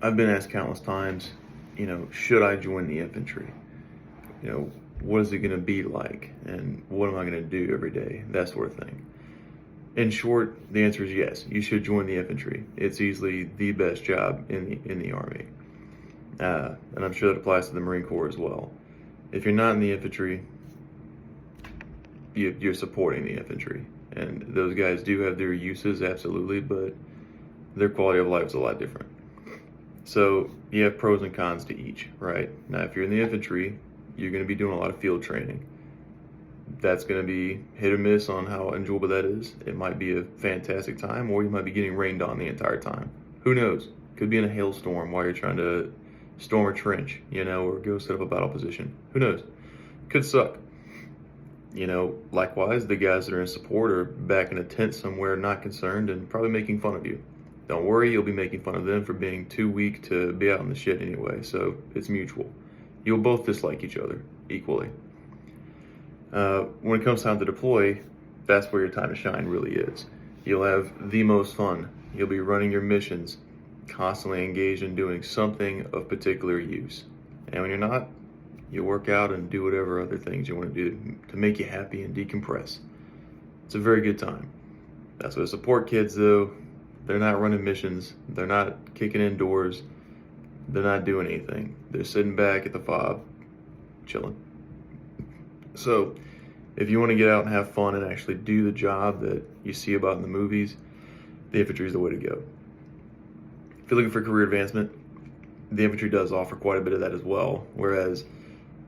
I've been asked countless times, should I join the infantry? What is it going to be like? And what am I going to do every day? That sort of thing. In short, the answer is yes. You should join the infantry. It's easily the best job in the Army. And I'm sure that applies to the Marine Corps as well. If you're not in the infantry, you're supporting the infantry. And those guys do have their uses, absolutely, but their quality of life is a lot different. So you have pros and cons to each, right? Now, if you're in the infantry, you're going to be doing a lot of field training. That's going to be hit or miss on how enjoyable that is. It might be a fantastic time, or you might be getting rained on the entire time. Who knows? Could be in a hailstorm while you're trying to storm a trench, or go set up a battle position. Who knows? Could suck. Likewise, the guys that are in support are back in a tent somewhere, not concerned, and probably making fun of you. Don't worry, you'll be making fun of them for being too weak to be out in the shit anyway, so it's mutual. You'll both dislike each other equally. When it comes time to deploy, that's where your time to shine really is. You'll have the most fun. You'll be running your missions, constantly engaged in doing something of particular use. And when you're not, you work out and do whatever other things you want to do to make you happy and decompress. It's a very good time. That's what the support kids though. They're not running missions. They're not kicking indoors. They're not doing anything. They're sitting back at the fob, chilling. So if you want to get out and have fun and actually do the job that you see about in the movies, the infantry is the way to go. If you're looking for career advancement, the infantry does offer quite a bit of that as well, whereas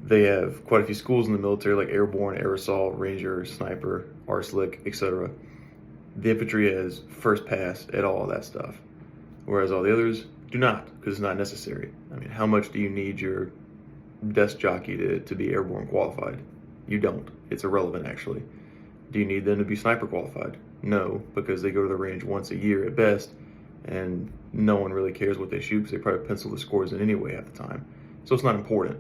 they have quite a few schools in the military like airborne, air assault, ranger, sniper, RSLIC, etc. The infantry has first pass at all of that stuff, whereas all the others do not, because it's not necessary. I mean, how much do you need your desk jockey to be airborne qualified? You don't. It's irrelevant, actually. Do you need them to be sniper qualified? No, because they go to the range once a year at best, and no one really cares what they shoot because they probably pencil the scores in anyway half the time. So it's not important.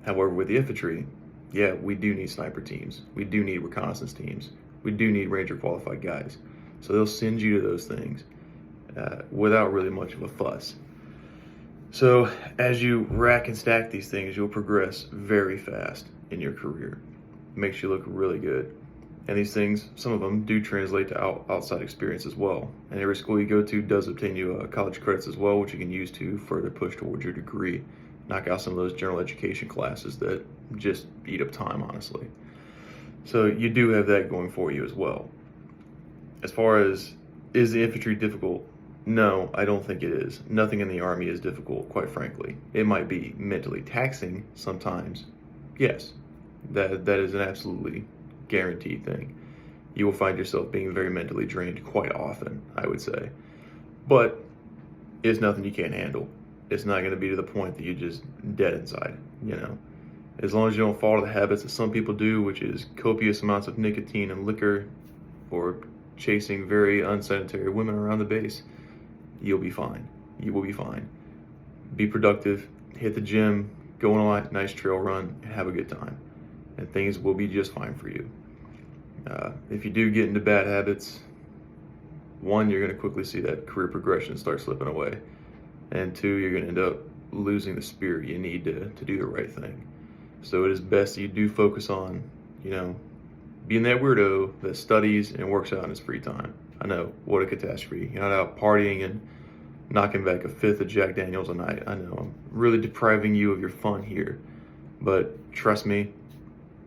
However, with the infantry, yeah, we do need sniper teams. We do need reconnaissance teams. We do need ranger qualified guys. So they'll send you to those things without really much of a fuss. So as you rack and stack these things, you'll progress very fast in your career. It makes you look really good. And these things, some of them do translate to outside experience as well. And every school you go to does obtain you college credits as well, which you can use to further push towards your degree. Knock out some of those general education classes that just eat up time, honestly. So you do have that going for you as well. As far as, is the infantry difficult? No, I don't think it is. Nothing in the Army is difficult, quite frankly. It might be mentally taxing sometimes. Yes, that is an absolutely guaranteed thing. You will find yourself being very mentally drained quite often, I would say. But it's nothing you can't handle. It's not going to be to the point that you're just dead inside, As long as you don't fall to the habits that some people do, which is copious amounts of nicotine and liquor, or chasing very unsanitary women around the base, you'll be fine. You will be fine. Be productive, hit the gym, go on a nice trail run, and have a good time. And things will be just fine for you. If you do get into bad habits, one, you're going to quickly see that career progression start slipping away. And two, you're going to end up losing the spirit you need to do the right thing. So it is best that you do focus on, being that weirdo that studies and works out in his free time. I know, what a catastrophe. You're not out partying and knocking back a fifth of Jack Daniels a night. I know, I'm really depriving you of your fun here. But trust me,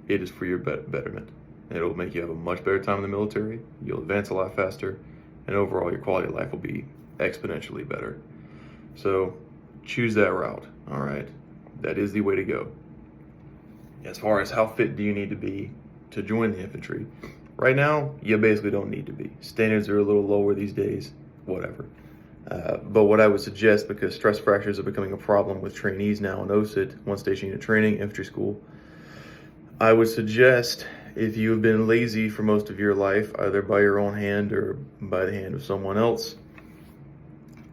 it is for your betterment. It'll make you have a much better time in the military. You'll advance a lot faster. And overall, your quality of life will be exponentially better. So choose that route, all right? That is the way to go. As far as how fit do you need to be to join the infantry, right now, you basically don't need to be. Standards are a little lower these days, whatever. But what I would suggest, because stress fractures are becoming a problem with trainees now in OSIT, one station unit training, infantry school, I would suggest, if you have been lazy for most of your life, either by your own hand or by the hand of someone else,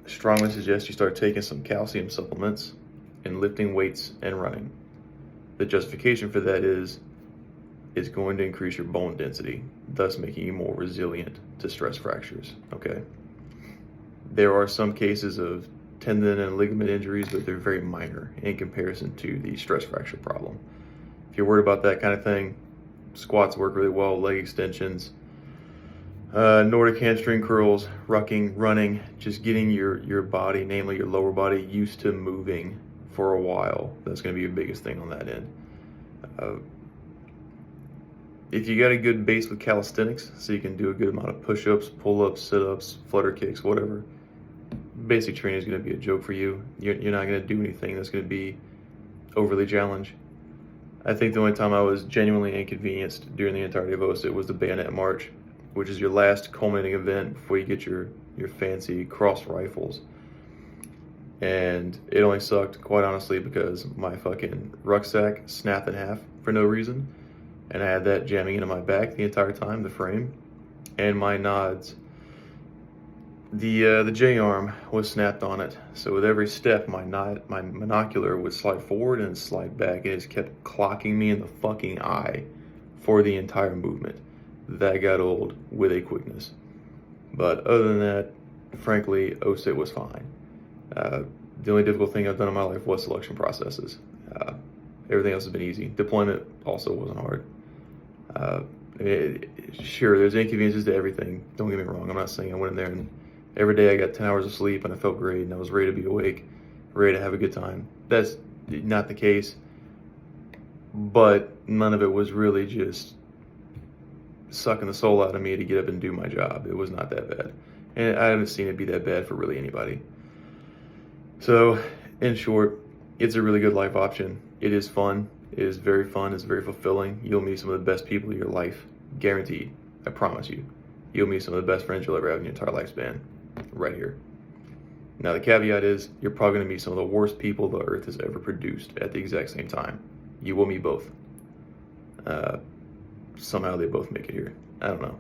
strongly suggest you start taking some calcium supplements and lifting weights and running. The justification for that is it's going to increase your bone density, thus making you more resilient to stress fractures, okay? There are some cases of tendon and ligament injuries, but they're very minor in comparison to the stress fracture problem. If you're worried about that kind of thing, squats work really well, leg extensions, Nordic hamstring curls, rucking, running, just getting your body, namely your lower body, used to moving for a while. That's going to be your biggest thing on that end. If you got a good base with calisthenics, so you can do a good amount of push-ups, pull-ups, sit-ups, flutter kicks, whatever, basic training is going to be a joke for you. You're not going to do anything that's going to be overly challenged. I think the only time I was genuinely inconvenienced during the entirety of OSIT was the bayonet march, which is your last culminating event before you get your fancy cross rifles. And it only sucked, quite honestly, because my fucking rucksack snapped in half for no reason. And I had that jamming into my back the entire time, the frame. And my nods, the J-arm was snapped on it. So with every step, my monocular would slide forward and slide back. And it just kept clocking me in the fucking eye for the entire movement. That got old with a quickness. But other than that, frankly, OSIT was fine. The only difficult thing I've done in my life was selection processes. Everything else has been easy. Deployment also wasn't hard. Sure, there's inconveniences to everything. Don't get me wrong. I'm not saying I went in there and every day I got 10 hours of sleep and I felt great and I was ready to be awake, ready to have a good time. That's not the case. But none of it was really just sucking the soul out of me to get up and do my job. It was not that bad. And I haven't seen it be that bad for really anybody. So, in short, it's a really good life option. It is fun. It is very fun. It's very fulfilling. You'll meet some of the best people in your life. Guaranteed. I promise you. You'll meet some of the best friends you'll ever have in your entire lifespan. Right here. Now, the caveat is, you're probably going to meet some of the worst people the earth has ever produced at the exact same time. You will meet both. Somehow they both make it here. I don't know.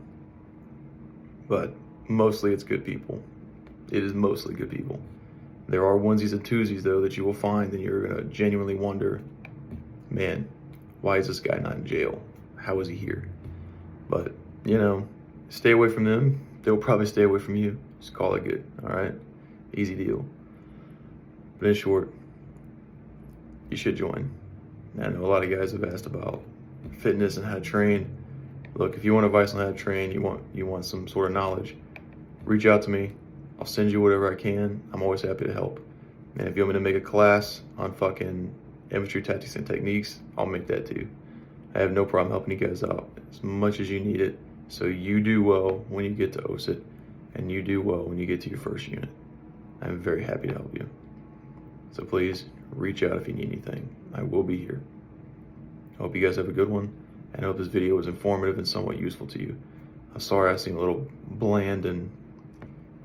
But mostly it's good people. It is mostly good people. There are onesies and twosies, though, that you will find and you're going to genuinely wonder, man, why is this guy not in jail? How is he here? But, stay away from them. They'll probably stay away from you. Just call it good, all right? Easy deal. But in short, you should join. I know a lot of guys have asked about fitness and how to train. Look, if you want advice on how to train, you want some sort of knowledge, reach out to me. I'll send you whatever I can. I'm always happy to help. And if you want me to make a class on fucking infantry tactics and techniques, I'll make that too. I have no problem helping you guys out as much as you need it, so you do well when you get to OSIT, and you do well when you get to your first unit. I'm very happy to help you. So please, reach out if you need anything. I will be here. I hope you guys have a good one, and I hope this video was informative and somewhat useful to you. I'm sorry I seem a little bland and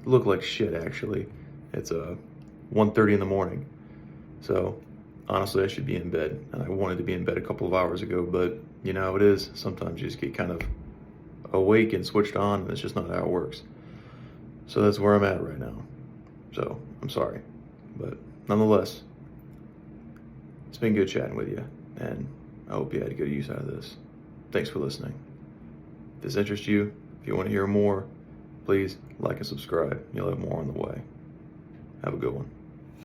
look like shit, actually. It's 1:30 in the morning. So, honestly, I should be in bed. And I wanted to be in bed a couple of hours ago, but you know how it is. Sometimes you just get kind of awake and switched on, and it's just not how it works. So that's where I'm at right now. So, I'm sorry. But nonetheless, it's been good chatting with you, and I hope you had a good use out of this. Thanks for listening. If this interests you, if you want to hear more, please like and subscribe. You'll have more on the way. Have a good one.